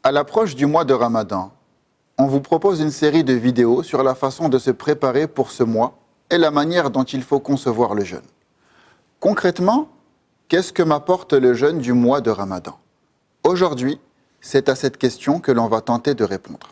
À l'approche du mois de Ramadan, on vous propose une série de vidéos sur la façon de se préparer pour ce mois et la manière dont il faut concevoir le jeûne. Concrètement, qu'est-ce que m'apporte le jeûne du mois de Ramadan? Aujourd'hui, c'est à cette question que l'on va tenter de répondre.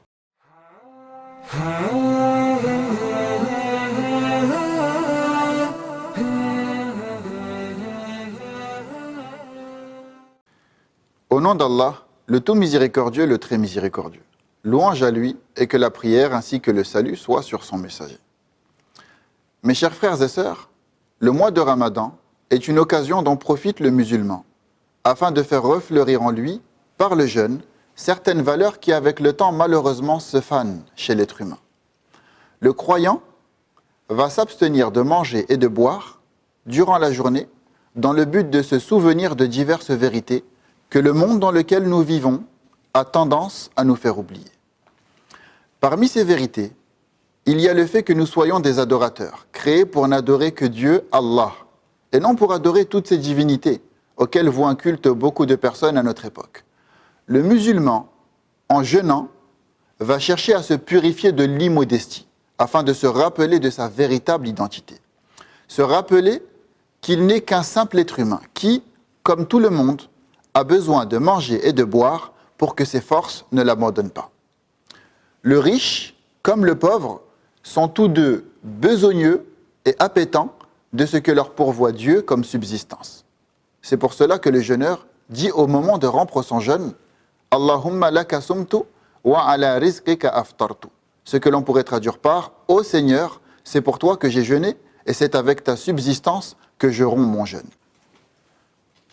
Au nom d'Allah, le tout miséricordieux, le très miséricordieux. Louange à lui et que la prière ainsi que le salut soient sur son messager. Mes chers frères et sœurs, le mois de Ramadan est une occasion dont profite le musulman, afin de faire refleurir en lui, par le jeûne, certaines valeurs qui avec le temps malheureusement se fanent chez l'être humain. Le croyant va s'abstenir de manger et de boire durant la journée dans le but de se souvenir de diverses vérités que le monde dans lequel nous vivons a tendance à nous faire oublier. Parmi ces vérités, il y a le fait que nous soyons des adorateurs, créés pour n'adorer que Dieu, Allah, et non pour adorer toutes ces divinités auxquelles vouent un culte beaucoup de personnes à notre époque. Le musulman, en jeûnant, va chercher à se purifier de l'immodestie, afin de se rappeler de sa véritable identité. Se rappeler qu'il n'est qu'un simple être humain, qui, comme tout le monde, a besoin de manger et de boire pour que ses forces ne l'abandonnent pas. Le riche, comme le pauvre, sont tous deux besogneux et appétants de ce que leur pourvoit Dieu comme subsistance. C'est pour cela que le jeûneur dit au moment de rompre son jeûne « Allahumma laka sumtu wa ala rizqika aftartu » ce que l'on pourrait traduire par « Ô Seigneur, c'est pour toi que j'ai jeûné et c'est avec ta subsistance que je romps mon jeûne. »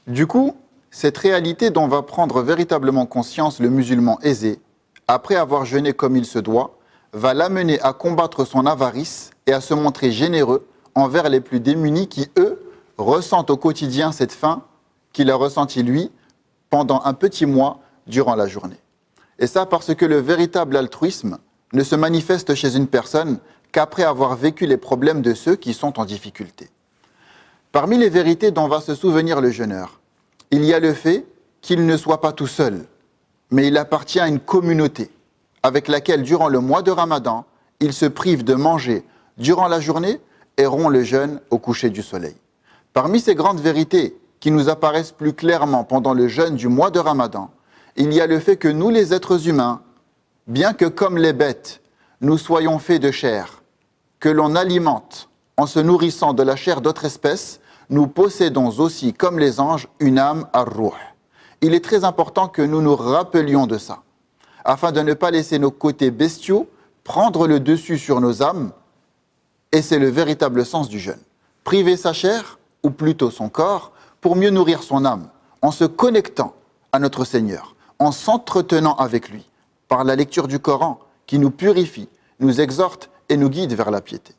Du coup, cette réalité dont va prendre véritablement conscience le musulman aisé, après avoir jeûné comme il se doit, va l'amener à combattre son avarice et à se montrer généreux envers les plus démunis qui, eux, ressentent au quotidien cette faim qu'il a ressentie lui pendant un petit mois durant la journée. Et ça parce que le véritable altruisme ne se manifeste chez une personne qu'après avoir vécu les problèmes de ceux qui sont en difficulté. Parmi les vérités dont va se souvenir le jeûneur, il y a le fait qu'il ne soit pas tout seul, mais il appartient à une communauté avec laquelle, durant le mois de Ramadan, il se prive de manger durant la journée et rompt le jeûne au coucher du soleil. Parmi ces grandes vérités qui nous apparaissent plus clairement pendant le jeûne du mois de Ramadan, il y a le fait que nous, les êtres humains, bien que comme les bêtes, nous soyons faits de chair, que l'on alimente en se nourrissant de la chair d'autres espèces, nous possédons aussi, comme les anges, une âme ar-ruh. Il est très important que nous nous rappelions de ça, afin de ne pas laisser nos côtés bestiaux prendre le dessus sur nos âmes, et c'est le véritable sens du jeûne. Priver sa chair, ou plutôt son corps, pour mieux nourrir son âme, en se connectant à notre Seigneur, en s'entretenant avec lui, par la lecture du Coran, qui nous purifie, nous exhorte et nous guide vers la piété.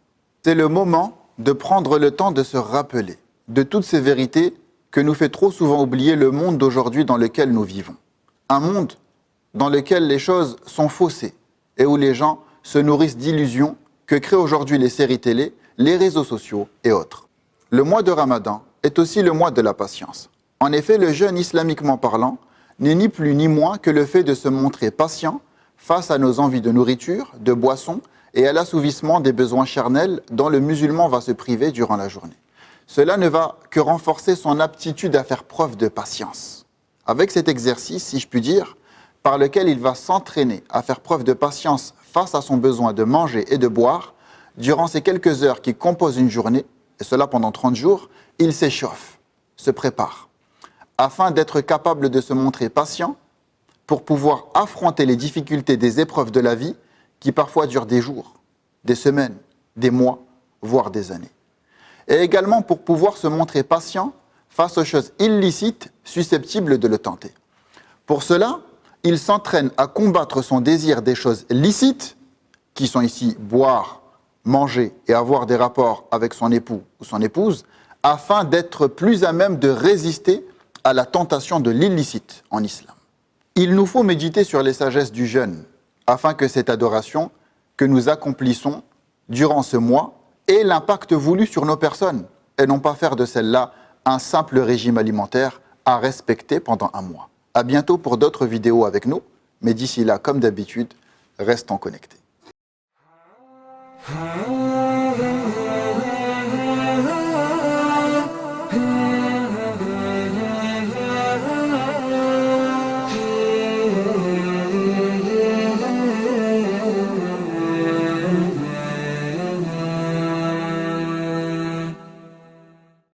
C'est le moment de prendre le temps de se rappeler de toutes ces vérités que nous fait trop souvent oublier le monde d'aujourd'hui dans lequel nous vivons. Un monde dans lequel les choses sont faussées et où les gens se nourrissent d'illusions que créent aujourd'hui les séries télé, les réseaux sociaux et autres. Le mois de Ramadan est aussi le mois de la patience. En effet, le jeûne islamiquement parlant n'est ni plus ni moins que le fait de se montrer patient face à nos envies de nourriture, de boissons et à l'assouvissement des besoins charnels dont le musulman va se priver durant la journée. Cela ne va que renforcer son aptitude à faire preuve de patience. Avec cet exercice, si je puis dire, par lequel il va s'entraîner à faire preuve de patience face à son besoin de manger et de boire, durant ces quelques heures qui composent une journée, et cela pendant 30 jours, il s'échauffe, se prépare, afin d'être capable de se montrer patient pour pouvoir affronter les difficultés des épreuves de la vie qui parfois durent des jours, des semaines, des mois, voire des années. Et également pour pouvoir se montrer patient face aux choses illicites susceptibles de le tenter. Pour cela, il s'entraîne à combattre son désir des choses licites, qui sont ici boire, manger et avoir des rapports avec son époux ou son épouse, afin d'être plus à même de résister à la tentation de l'illicite en islam. Il nous faut méditer sur les sagesses du jeûne, afin que cette adoration que nous accomplissons durant ce mois ait l'impact voulu sur nos personnes, et non pas faire de celle-là un simple régime alimentaire à respecter pendant un mois. À bientôt pour d'autres vidéos avec nous. Mais d'ici là, comme d'habitude, restons connectés.